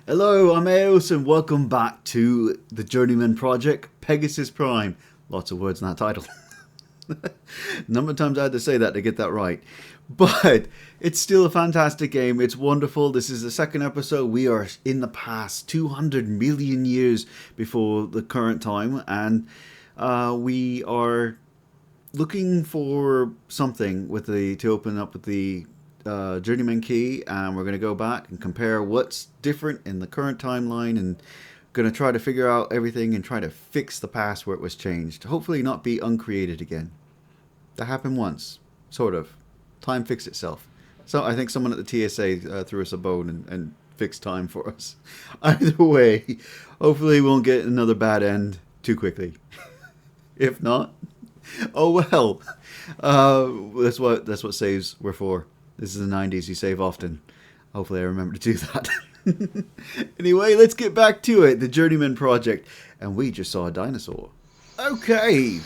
Hello, I'm Eos and welcome back to the Journeyman Project, Pegasus Prime. Lots of words in that title. Number of times I had to say that to get that right. But it's still a fantastic game. It's wonderful. This is the second episode. We are in the past, 200 million years before the current time. And we are looking for something with to open up with the Journeyman key, and we're going to go back and compare what's different in the current timeline, and going to try to figure out everything and try to fix the past where it was changed. Hopefully not be uncreated again. That happened once, sort of. Time fixed itself. So I think someone at the TSA threw us a bone and fixed time for us. Either way, hopefully we won't get another bad end too quickly. If not, oh well. That's what saves were for. This is the 90s, you save often. Hopefully I remember to do that. Anyway, let's get back to it. The Journeyman Project. And we just saw a dinosaur. Okay,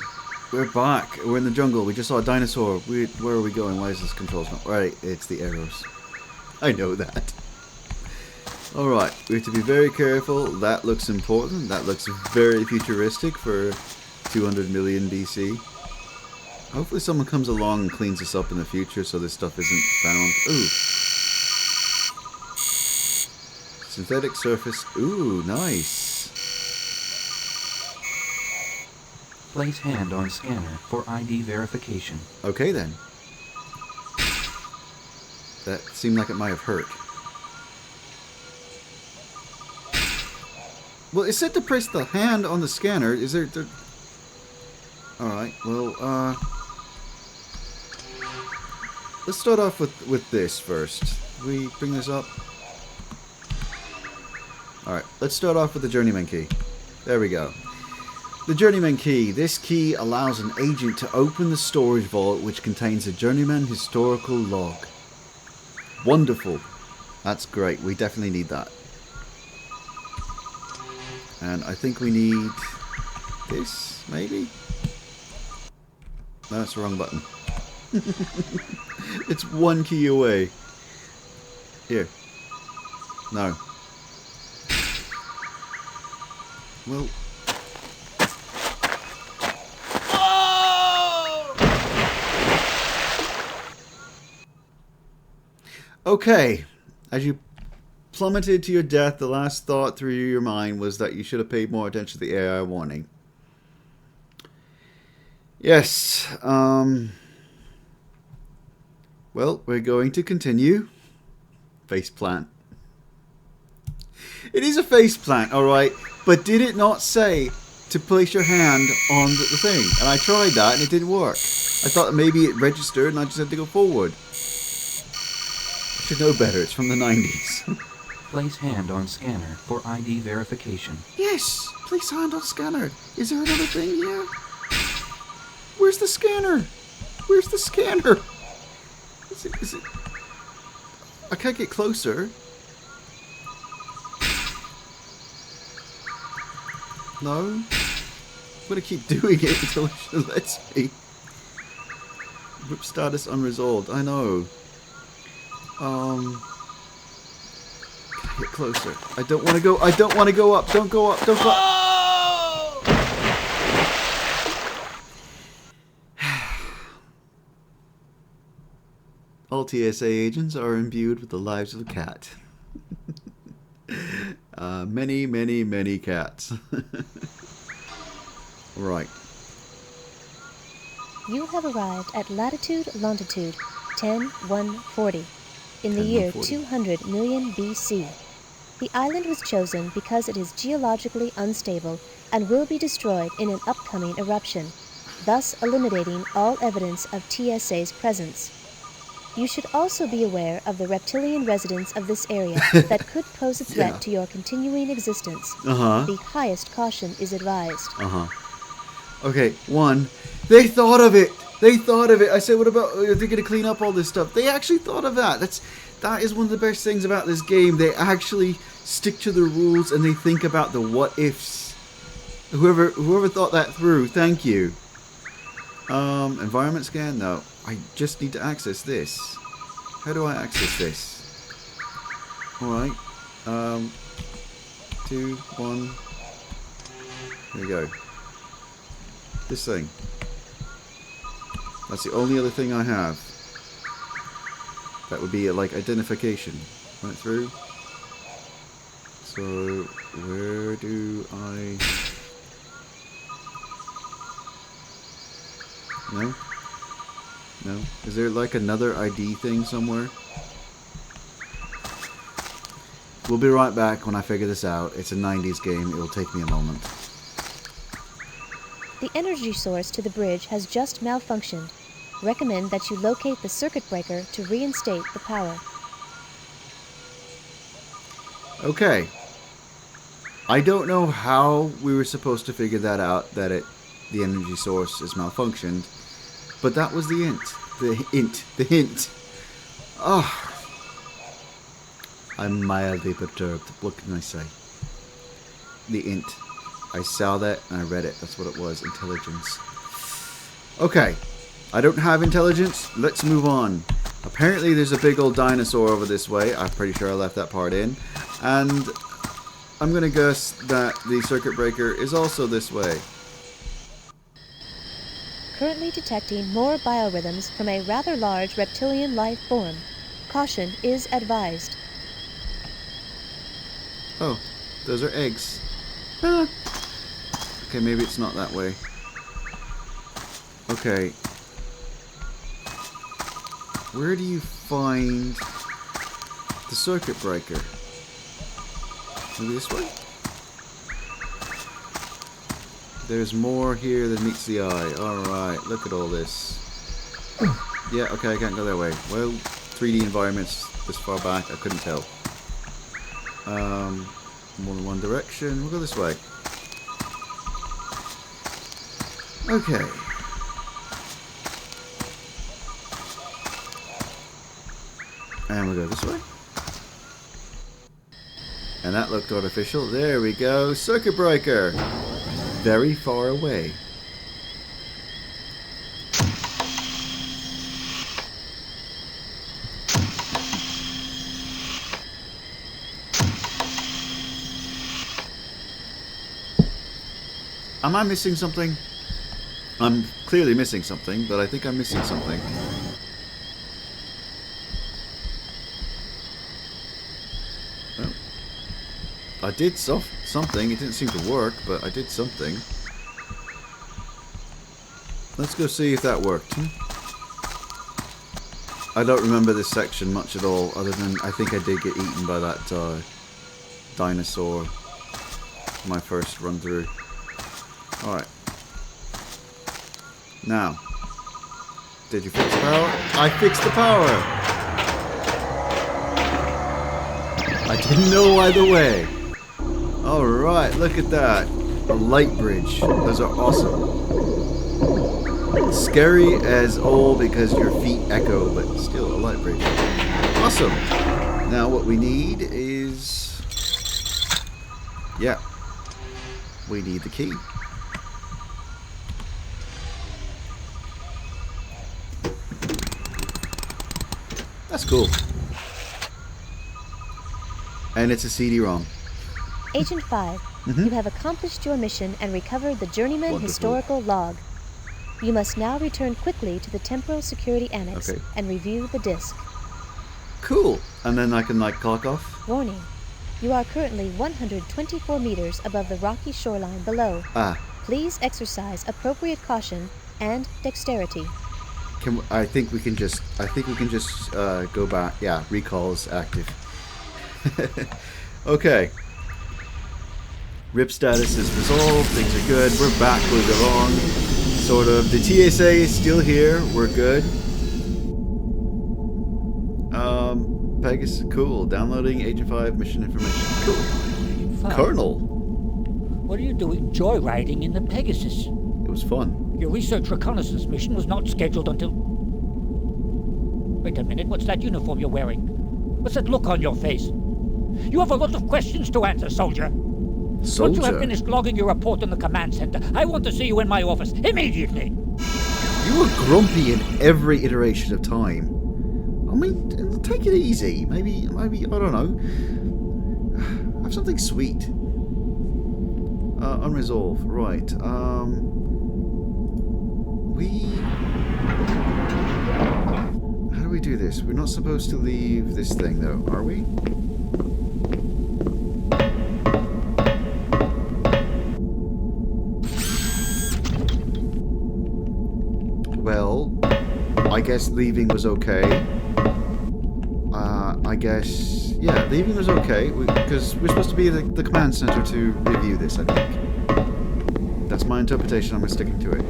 we're back. We're in the jungle. We just saw a dinosaur. Where are we going? Why is this controls not... Right, it's the arrows. I know that. Alright, we have to be very careful. That looks important. That looks very futuristic for 200 million BC. Hopefully someone comes along and cleans us up in the future so this stuff isn't found. Ooh. Synthetic surface. Ooh, nice. Place hand on scanner for ID verification. Okay then. That seemed like it might have hurt. Well, it said to press the hand on the scanner. Is there... Alright, well, let's start off with this first. We bring this up. Alright, let's start off with the Journeyman key. There we go. The Journeyman key. This key allows an agent to open the storage vault which contains a Journeyman historical log. Wonderful. That's great. We definitely need that. And I think we need this, maybe? No, that's the wrong button. It's one key away. Here. No. Well. Oh! Okay. As you plummeted to your death, the last thought through your mind was that you should have paid more attention to the AI warning. Yes, well, we're going to continue. Faceplant. It is a faceplant, alright, but did it not say to place your hand on the thing? And I tried that and it didn't work. I thought maybe it registered and I just had to go forward. I should know better, it's from the 90s. Place hand on scanner for ID verification. Yes, place hand on scanner. Is there another thing here? Where's the scanner? Where's the scanner? Is it... I can't get closer. No? I'm gonna keep doing it until it lets me. Whip status unresolved. I know. Can I get closer? I don't want to go. I don't want to go up. Don't go up. Don't go up. All TSA agents are imbued with the lives of a cat. Many, many, many cats. Right. You have arrived at latitude, longitude 10140 in the year 200 million BC. The island was chosen because it is geologically unstable and will be destroyed in an upcoming eruption, thus eliminating all evidence of TSA's presence. You should also be aware of the reptilian residents of this area that could pose a threat to your continuing existence. The highest caution is advised. Okay, one. They thought of it! They thought of it! I said, what about, they're going to clean up all this stuff. They actually thought of that. That is one of the best things about this game. They actually stick to the rules and they think about the what-ifs. Whoever thought that through, thank you. Environment scan? No. I just need to access this. How do I access this? Alright. 2, 1. There we go. This thing. That's the only other thing I have. That would be like identification. Went through. So where do I... No? No? Is there like another ID thing somewhere? We'll be right back when I figure this out. It's a 90s game. It will take me a moment. The energy source to the bridge has just malfunctioned. Recommend that you locate the circuit breaker to reinstate the power. Okay. I don't know how we were supposed to figure that out, that the energy source is malfunctioned, but that was the hint. The hint. Oh. I'm mildly perturbed. What can I say? The int. I saw that and I read it. That's what it was. Intelligence. Okay. I don't have intelligence. Let's move on. Apparently there's a big old dinosaur over this way. I'm pretty sure I left that part in. And I'm going to guess that the circuit breaker is also this way. Currently detecting more biorhythms from a rather large reptilian life form. Caution is advised. Oh, those are eggs. Ah. Okay, maybe it's not that way. Okay. Where do you find the circuit breaker? Maybe this way? There's more here than meets the eye. Alright, look at all this. Yeah, okay, I can't go that way. Well, 3D environments this far back, I couldn't tell. More than one direction. We'll go this way. Okay. And we'll go this way. And that looked artificial. There we go. Circuit breaker. Very far away. Am I missing something? I'm clearly missing something, but I think I'm missing something. Oh. I did something. It didn't seem to work, but I did something. Let's go see if that worked. I don't remember this section much at all, other than I think I did get eaten by that dinosaur my first run through. Alright. Now. Did you fix the power? I fixed the power! I didn't know either way. Alright, look at that. A light bridge. Those are awesome. Scary as all because your feet echo, but still a light bridge. Awesome. Now what we need is... yeah. We need the key. That's cool. And it's a CD-ROM. Agent 5, you have accomplished your mission and recovered the Journeyman Wonderful. historical log. You must now return quickly to the Temporal Security Annex and review the disk. Cool. And then I can, like, clock off? Warning. You are currently 124 meters above the rocky shoreline below. Ah. Please exercise appropriate caution and dexterity. I think we can just go back. Yeah, recall is active. Okay. RIP status is resolved. Things are good. We're back moving along. Sort of. The TSA is still here. We're good. Pegasus, cool. Downloading Agent 5 mission information. Cool. Colonel. What are you doing joyriding in the Pegasus? It was fun. Your research reconnaissance mission was not scheduled until... Wait a minute, what's that uniform you're wearing? What's that look on your face? You have a lot of questions to answer, soldier. Soldier? Once you have finished logging your report in the command center, I want to see you in my office immediately. You were grumpy in every iteration of time. I mean, take it easy. Maybe, I don't know. Have something sweet. Unresolved. Right. How do we do this? We're not supposed to leave this thing, though, are we? Well, I guess leaving was okay. I guess, yeah, leaving was okay, because we're supposed to be at the command center to review this, I think. That's my interpretation, I'm sticking to it.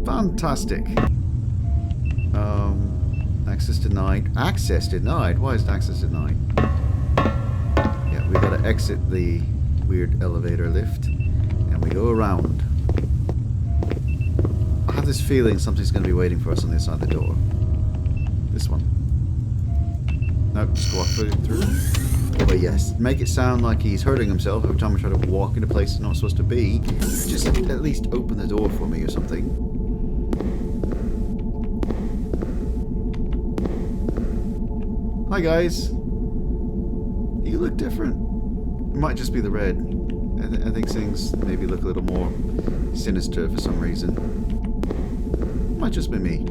Fantastic. Access denied. Access denied? Why is access denied? Yeah, we gotta exit the weird elevator lift, and we go around. I have this feeling something's going to be waiting for us on the other side of the door. This one. Nope, just go up through. But yes, make it sound like he's hurting himself every time I try to walk into a place he's not supposed to be. Just at least open the door for me or something. Hi guys. You look different. It might just be the red. I think things maybe look a little more sinister for some reason. Might just be me.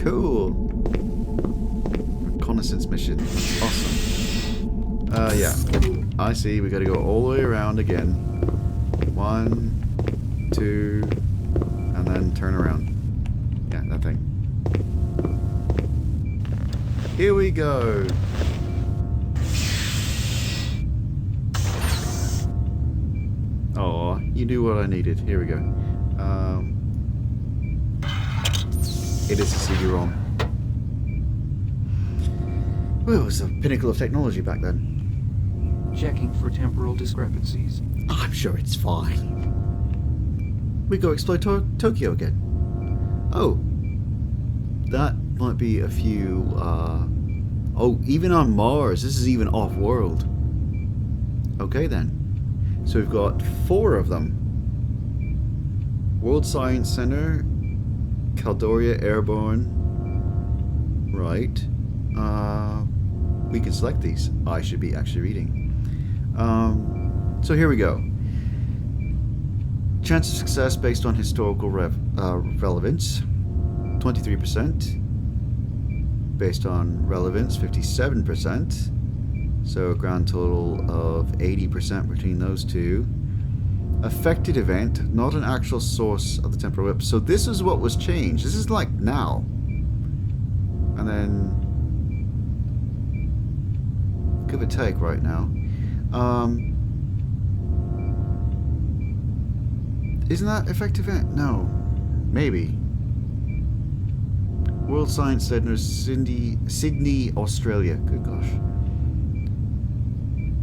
Cool. Reconnaissance mission. Awesome. Yeah. I see. We gotta go all the way around again. 1, 2, and then turn around. Yeah, that thing. Here we go. Oh, you knew what I needed. Here we go. It is a CD-ROM. Well, it was the pinnacle of technology back then. Checking for temporal discrepancies. I'm sure it's fine. We go explore Tokyo again. Oh. That might be a few, oh, even on Mars. This is even off-world. Okay, then. So we've got 4 of them. World Science Center, Caldoria Airborne. Right. We can select these. I should be actually reading. So here we go. Chance of success based on historical relevance, 23%. Based on relevance, 57%. So a grand total of 80% between those two. Affected event, not an actual source of the temporal whip. So this is what was changed. This is like now. And then give or take right now. Isn't that effective event? No. Maybe. World Science Center, Sydney, Australia. Good gosh.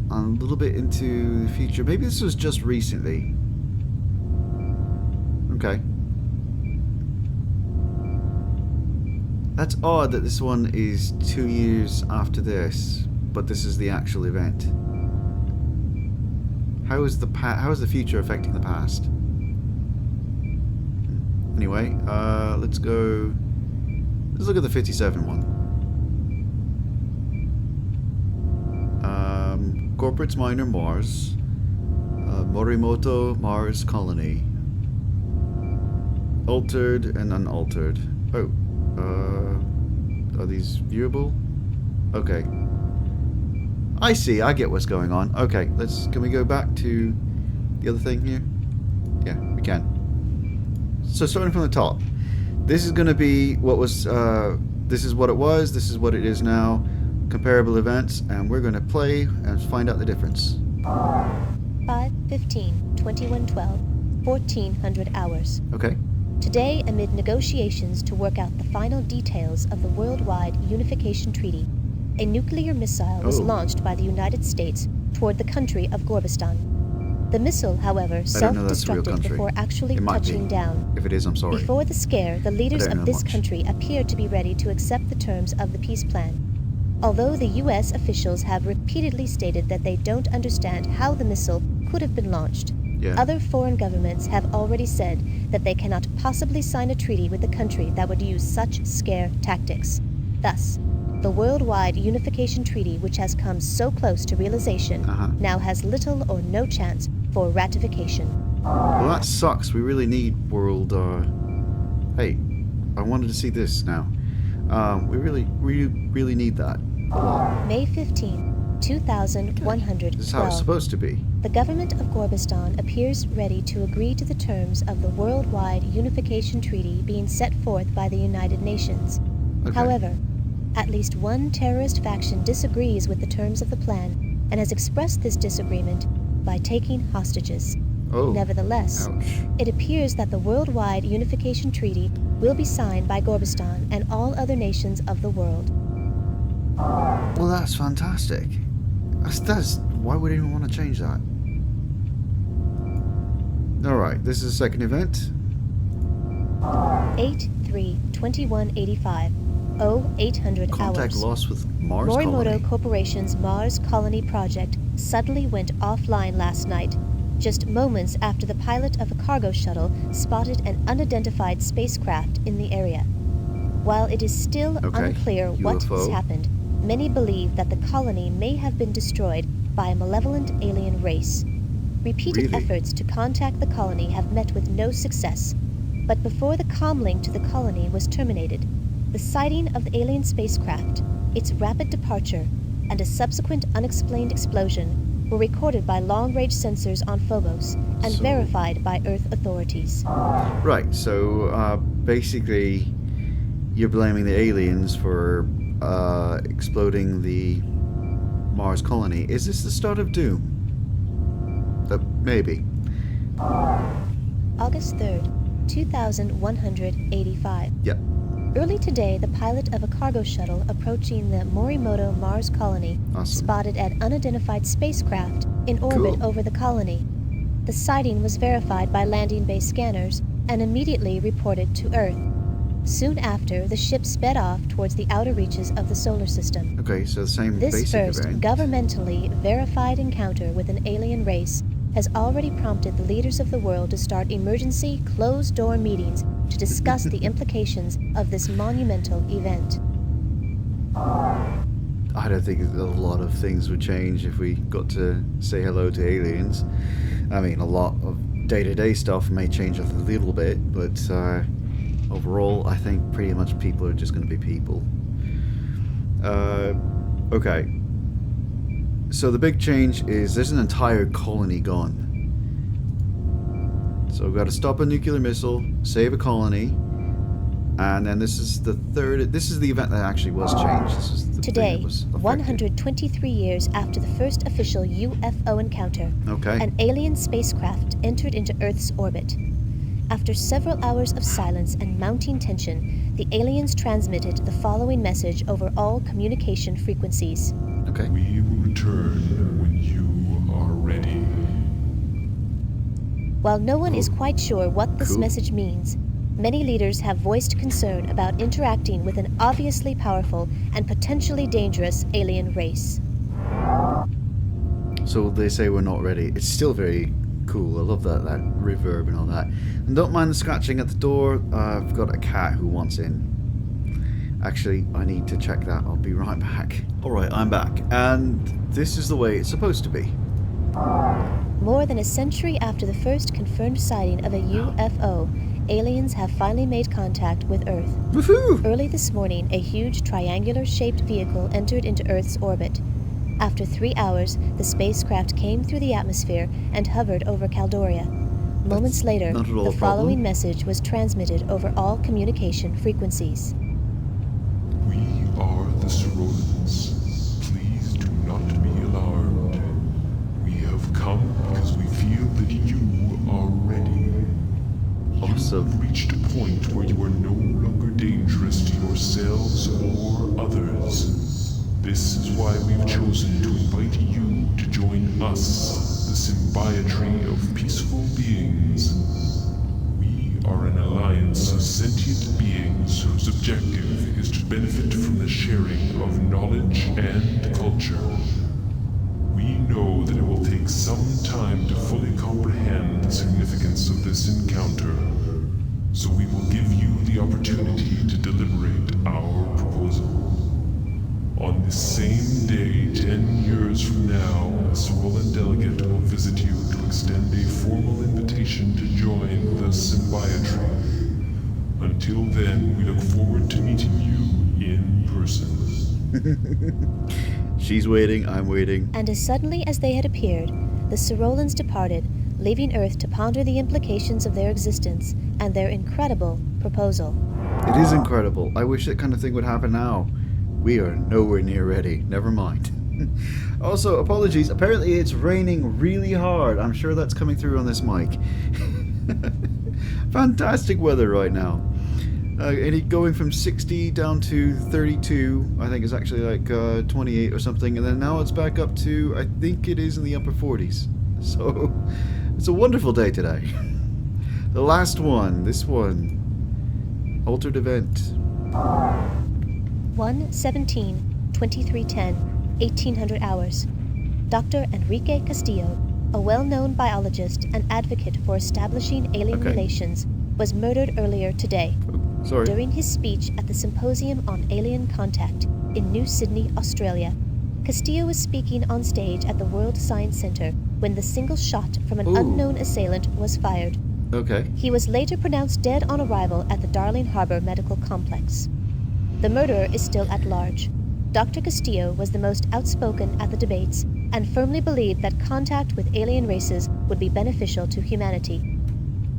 A little bit into the future. Maybe this was just recently. Okay. That's odd that this one is 2 years after this, but this is the actual event. How is the future affecting the past? Anyway, let's go. Let's look at the 57 one. Corporates Minor Mars, Morimoto Mars Colony, altered and unaltered. Oh, are these viewable? Okay, I see. I get what's going on. Okay, can we go back to the other thing here? Yeah, we can. So starting from the top, this is going to be what was. This is what it was. This is what it is now. Comparable events, and we're going to play and find out the difference. 5/15/2112, 1400 hours. Okay. Today, amid negotiations to work out the final details of the Worldwide Unification Treaty, a nuclear missile was launched by the United States toward the country of Gorbistan. The missile, however, self-destructed before actually touching down. If it is, I'm sorry. Before the scare, the leaders of this country appeared to be ready to accept the terms of the peace plan. Although the U.S. officials have repeatedly stated that they don't understand how the missile could have been launched, Yeah. Other foreign governments have already said that they cannot possibly sign a treaty with a country that would use such scare tactics. Thus, the Worldwide Unification Treaty, which has come so close to realization, now has little or no chance for ratification. Well, that sucks. We really need world. Hey, I wanted to see this now. We really need that a lot. May 15, 2112. This is how it's supposed to be. The government of Gorbistan appears ready to agree to the terms of the Worldwide Unification Treaty being set forth by the United Nations. Okay. However, at least one terrorist faction disagrees with the terms of the plan and has expressed this disagreement by taking hostages. Oh. Nevertheless, Ouch. it appears that the Worldwide Unification Treaty will be signed by Gorbistan and all other nations of the world. Well, that's fantastic. That's why would anyone want to change that? Alright, this is the second event. 8/3/2185. 0800 Contact hours. lost with Mars Morimoto Colony. Corporation's Mars Colony project suddenly went offline last night, just moments after the pilot of a cargo shuttle spotted an unidentified spacecraft in the area. While it is still unclear what has happened, many believe that the colony may have been destroyed by a malevolent alien race. Repeated efforts to contact the colony have met with no success, but before the comlink to the colony was terminated, the sighting of the alien spacecraft, its rapid departure, and a subsequent unexplained explosion were recorded by long-range sensors on Phobos and verified by Earth authorities. Right, so basically you're blaming the aliens for exploding the Mars colony. Is this the start of doom? Maybe. August 3rd, 2185. Yep. Early today, the pilot of a cargo shuttle approaching the Morimoto Mars colony spotted an unidentified spacecraft in orbit over the colony. The sighting was verified by landing base scanners and immediately reported to Earth. Soon after, the ship sped off towards the outer reaches of the solar system. Okay, so the same This basic first event. governmentally verified encounter with an alien race has already prompted the leaders of the world to start emergency closed-door meetings to discuss the implications of this monumental event. I don't think a lot of things would change if we got to say hello to aliens. I mean, a lot of day-to-day stuff may change a little bit, but overall, I think pretty much people are just going to be people. Okay. So the big change is there's an entire colony gone. So we've got to stop a nuclear missile, save a colony, and then this is the third. This is the event that actually was changed. This is the Today, thing that was affected. 123 years after the first official UFO encounter, an alien spacecraft entered into Earth's orbit. After several hours of silence and mounting tension, the aliens transmitted the following message over all communication frequencies. Okay. We will return when you are ready. While no one is quite sure what this message means, many leaders have voiced concern about interacting with an obviously powerful and potentially dangerous alien race. So they say we're not ready. It's still very cool. I love that reverb and all that. And don't mind the scratching at the door. I've got a cat who wants in. Actually, I need to check that. I'll be right back. Alright, I'm back. And this is the way it's supposed to be. More than a century after the first confirmed sighting of a UFO, aliens have finally made contact with Earth. Woohoo! Early this morning, a huge triangular-shaped vehicle entered into Earth's orbit. After 3 hours, the spacecraft came through the atmosphere and hovered over Caldoria. Moments later, the following message was transmitted over all communication frequencies. We are the Cerolans. Please do not be alarmed. We have come because we feel that you are ready. Awesome. You have reached a point where you are no longer dangerous to yourselves or others. This is why we've chosen to invite you to join us, the symbiotry of peaceful beings. We are an alliance of sentient beings whose objective is to benefit from the sharing of knowledge and culture. We We know that it will take some time to fully comprehend the significance of this encounter, so we will give you the opportunity to deliberate our proposal. On this same day, 10 years from now, a Cyrillan delegate will visit you to extend a formal invitation to join the symbiotry. Until then, we look forward to meeting you in person. She's waiting, I'm waiting. And as suddenly as they had appeared, the Cyrolans departed, leaving Earth to ponder the implications of their existence and their incredible proposal. It is incredible. I wish that kind of thing would happen now. We are nowhere near ready. Never mind. Also, apologies. Apparently it's raining really hard. I'm sure that's coming through on this mic. Fantastic weather right now. Going from 60 down to 32. I think it's actually like 28 or something. And then now it's back up to, I think it is in the upper 40s. So, it's a wonderful day today. The last one. This one. Altered event. 1/17/2310, 1800 hours. Dr. Enrique Castillo, a well-known biologist and advocate for establishing alien relations, was murdered earlier today. Sorry. During his speech at the Symposium on Alien Contact in New Sydney, Australia, Castillo was speaking on stage at the World Science Center when the single shot from an unknown assailant was fired. Okay. He was later pronounced dead on arrival at the Darling Harbour Medical Complex. The murderer is still at large. Dr. Castillo was the most outspoken at the debates and firmly believed that contact with alien races would be beneficial to humanity.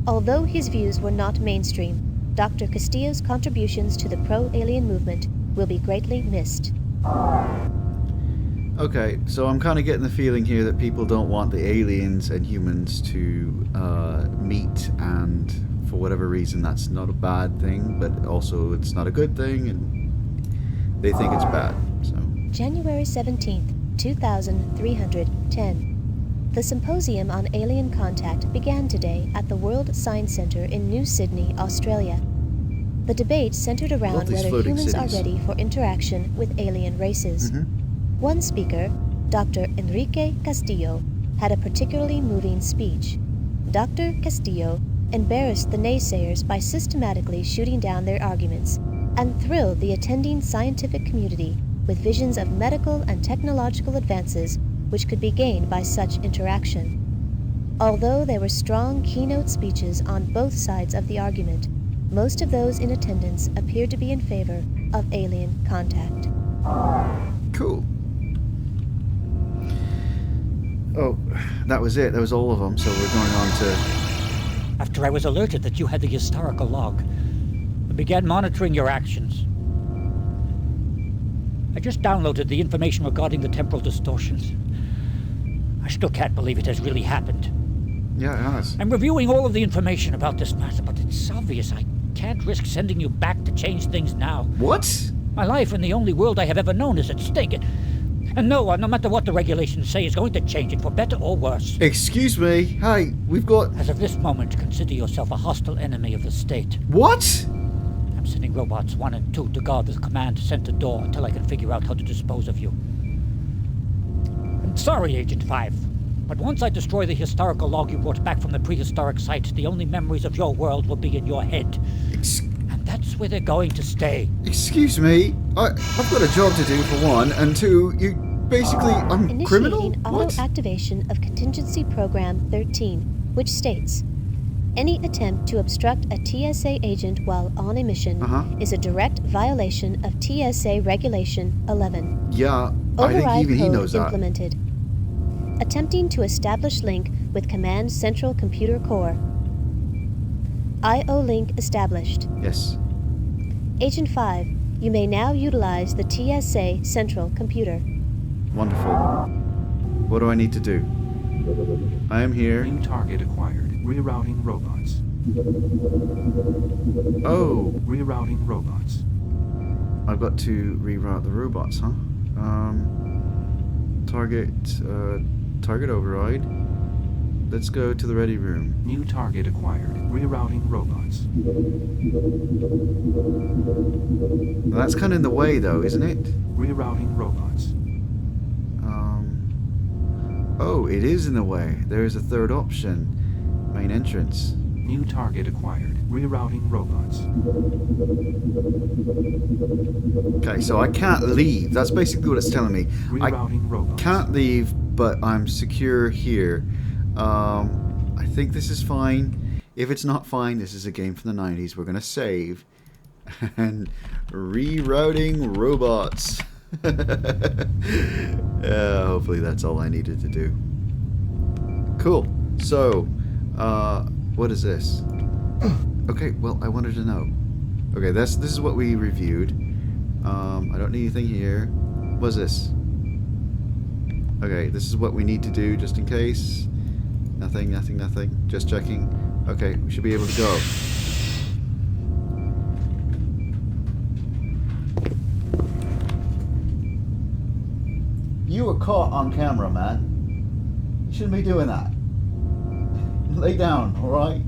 Although his views were not mainstream, Dr. Castillo's contributions to the pro-alien movement will be greatly missed. Okay, so I'm kind of getting the feeling here that people don't want the aliens and humans to meet, and for whatever reason that's not a bad thing, but also it's not a good thing, and they think it's bad. So January 17th, 2310. The Symposium on Alien Contact began today at the World Science Center in New Sydney, Australia. The debate centered around whether humans are ready for interaction with alien races. One speaker, Dr. Enrique Castillo, had a particularly moving speech. Dr. Castillo embarrassed the naysayers by systematically shooting down their arguments and thrilled the attending scientific community with visions of medical and technological advances which could be gained by such interaction. Although there were strong keynote speeches on both sides of the argument, most of those in attendance appeared to be in favor of alien contact. cool. Oh, that was it. That was all of them. So we're going on to... After I was alerted that you had the historical log, I began monitoring your actions. I just downloaded the information regarding the temporal distortions. I still can't believe it has really happened. Yeah, it has. I'm reviewing all of the information about this matter, but it's obvious I can't risk sending you back to change things now. What? My life in the only world I have ever known is at stake. And no one, no matter what the regulations say, is going to change it for better or worse. Excuse me. Hey, we've got... As of this moment, consider yourself a hostile enemy of the state. What? I'm sending robots 1 and 2 to guard the command center door until I can figure out how to dispose of you. I'm sorry, Agent 5, but once I destroy the historical log you brought back from the prehistoric site, the only memories of your world will be in your head. And that's where they're going to stay. Excuse me. I've got a job to do, for one, and two, you... Basically, I'm criminal? Initiating auto-activation of Contingency Program 13, which states, any attempt to obstruct a TSA agent while on a mission is a direct violation of TSA Regulation 11. Yeah, I think Override even he code knows that. implemented. Attempting to establish link with Command Central Computer Core. IO link established. Yes. Agent 5, you may now utilize the TSA Central Computer. Wonderful. What do I need to do? I am here. New target acquired. Rerouting robots. Oh, Rerouting robots. I've got to reroute the robots, huh? Target override. Let's go to the ready room. New target acquired. Rerouting robots. That's kind of in the way, though, isn't it? Rerouting robots. Oh, it is in the way. There is a third option. Main entrance. New target acquired. Rerouting robots. Okay, so I can't leave. That's basically what it's telling me. Rerouting robots. Can't leave, but I'm secure here. I think this is fine. If it's not fine, this is a game from the 90s. We're going to save. And rerouting robots. Hopefully that's all I needed to do. Cool. So, what is this? Okay, well, I wanted to know. Okay, this is what we reviewed. I don't need anything here. What's this? Okay, this is what we need to do just in case. Nothing, nothing, nothing. Just checking. Okay, we should be able to go. You were caught on camera, man. You shouldn't be doing that. Lay down, alright?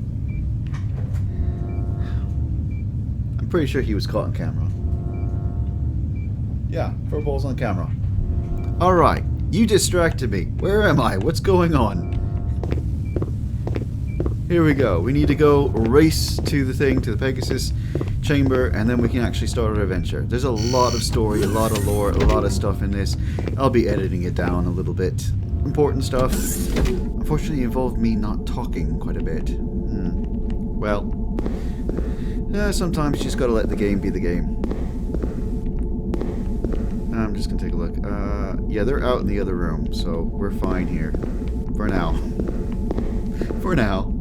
I'm pretty sure he was caught on camera. Yeah, furballs on camera. Alright, you distracted me. Where am I? What's going on? Here we go. We need to go race to the thing, to the Pegasus chamber, and then we can actually start our adventure. There's a lot of story, a lot of lore, a lot of stuff in this. I'll be editing it down a little bit. Important stuff. Unfortunately, it involved me not talking quite a bit. Well, sometimes you just gotta let the game be the game. I'm just gonna take a look. Yeah, they're out in the other room, so we're fine here. For now. For now.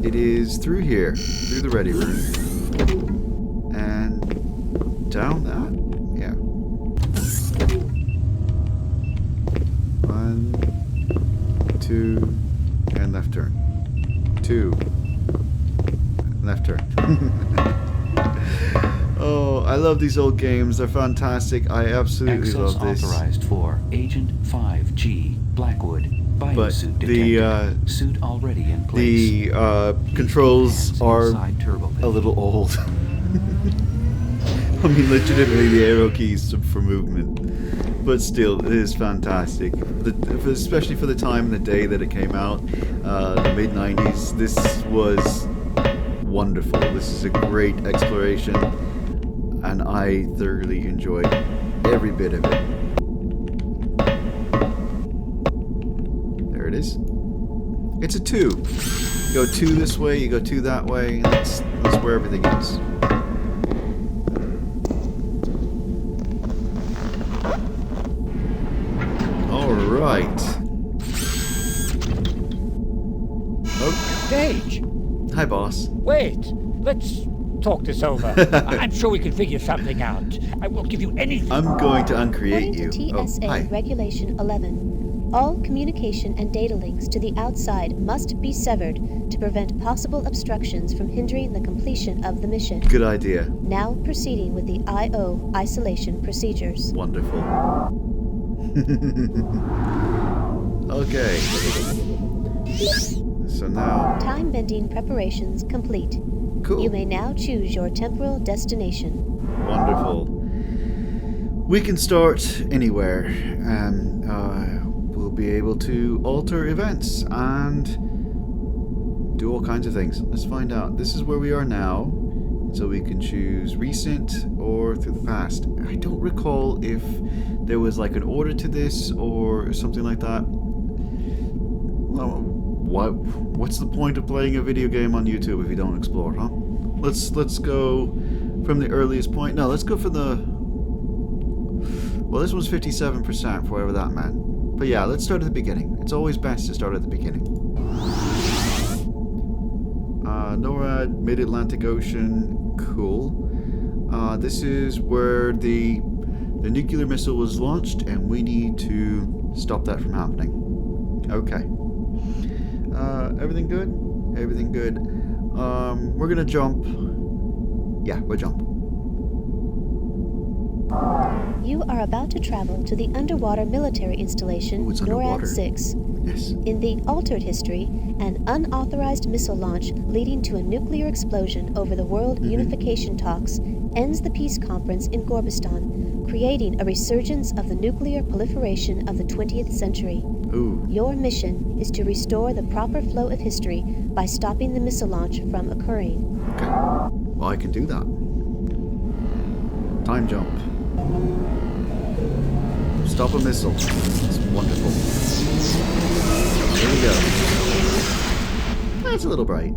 It is through here, through the ready room. And down that? Yeah. 1, 2, and left turn. 2, left turn. Oh, I love these old games. They're fantastic. I absolutely Access love this. authorized for Agent 5G Blackwood. But Biosuit detected. Suit already in place. The controls are Inside turbo a little old. I mean, legitimately the arrow keys for movement. But still, it is fantastic. Especially for the time and the day that it came out, the mid-90s, this was wonderful. This is a great exploration, and I thoroughly enjoyed every bit of it. There it is. It's a 2. You go 2 this way, you go 2 that way, and that's where everything is. Alright. Oh. Gage! Hi, boss. Wait! Let's talk this over. I'm sure we can figure something out. I will give you anything. I'm going to uncreate According you. to TSA Hi. Regulation 11, all communication and data links to the outside must be severed to prevent possible obstructions from hindering the completion of the mission. Good idea. Now proceeding with the I/O isolation procedures. Wonderful. Okay. So now... Time bending preparations complete. Cool. You may now choose your temporal destination. Wonderful. We can start anywhere. We'll be able to alter events and do all kinds of things. Let's find out. This is where we are now. So we can choose recent or through the past. I don't recall if there was like an order to this or something like that. Well, what's the point of playing a video game on YouTube if you don't explore, huh? Let's go from the earliest point. No, let's go from the... Well, this one's 57%, for whatever that meant. But yeah, let's start at the beginning. It's always best to start at the beginning. NORAD, Mid-Atlantic Ocean, cool. This is where the nuclear missile was launched, and we need to stop that from happening. Okay. Everything good? Everything good. We're gonna jump. Yeah, we'll jump. You are about to travel to the underwater military installation Ooh, it's NORAD underwater. 6. Yes. In the altered history, an unauthorized missile launch leading to a nuclear explosion over the world unification talks ends the peace conference in Gorbistan, creating a resurgence of the nuclear proliferation of the 20th century. Ooh. Your mission is to restore the proper flow of history by stopping the missile launch from occurring. Okay. Well, I can do that. Time jump. Stop a missile. It's wonderful. Here we go. That's a little bright.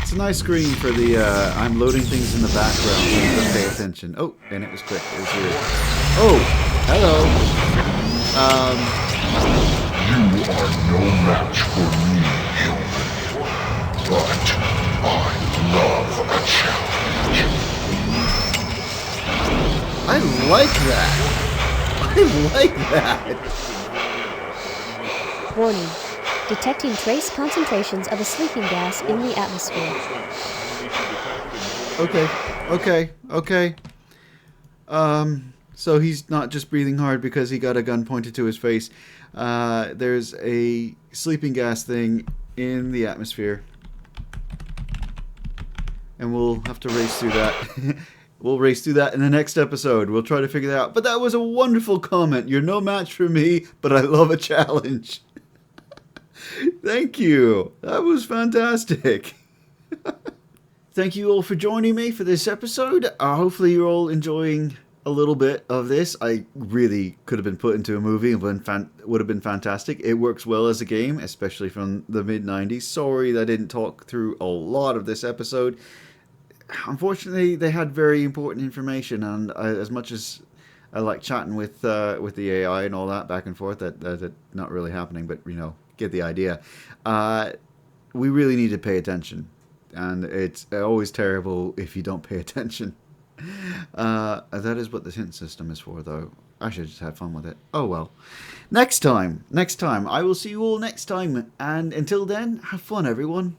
It's a nice screen for the, I'm loading things in the background. So you don't pay attention. Oh, and it was quick. It was weird. Oh, hello. You are no match for me, human. But I love a challenge. I like that. I like that. Warning. Detecting trace concentrations of a sleeping gas in the atmosphere. Okay. So he's not just breathing hard because he got a gun pointed to his face. There's a sleeping gas thing in the atmosphere. And we'll have to race through that. We'll race through that in the next episode. We'll try to figure that out. But that was a wonderful comment. You're no match for me, but I love a challenge. Thank you. That was fantastic. Thank you all for joining me for this episode. Hopefully you're all enjoying a little bit of this. I really could have been put into a movie and would have been fantastic. It works well as a game, especially from the mid-90s. Sorry that I didn't talk through a lot of this episode. Unfortunately, they had very important information, and as much as I like chatting with the AI and all that back and forth, that's not really happening, but you know, get the idea. We really need to pay attention, and it's always terrible if you don't pay attention. That is what the hint system is for, though. I should just have fun with it. Oh well. Next time. I will see you all next time, and until then, have fun, everyone.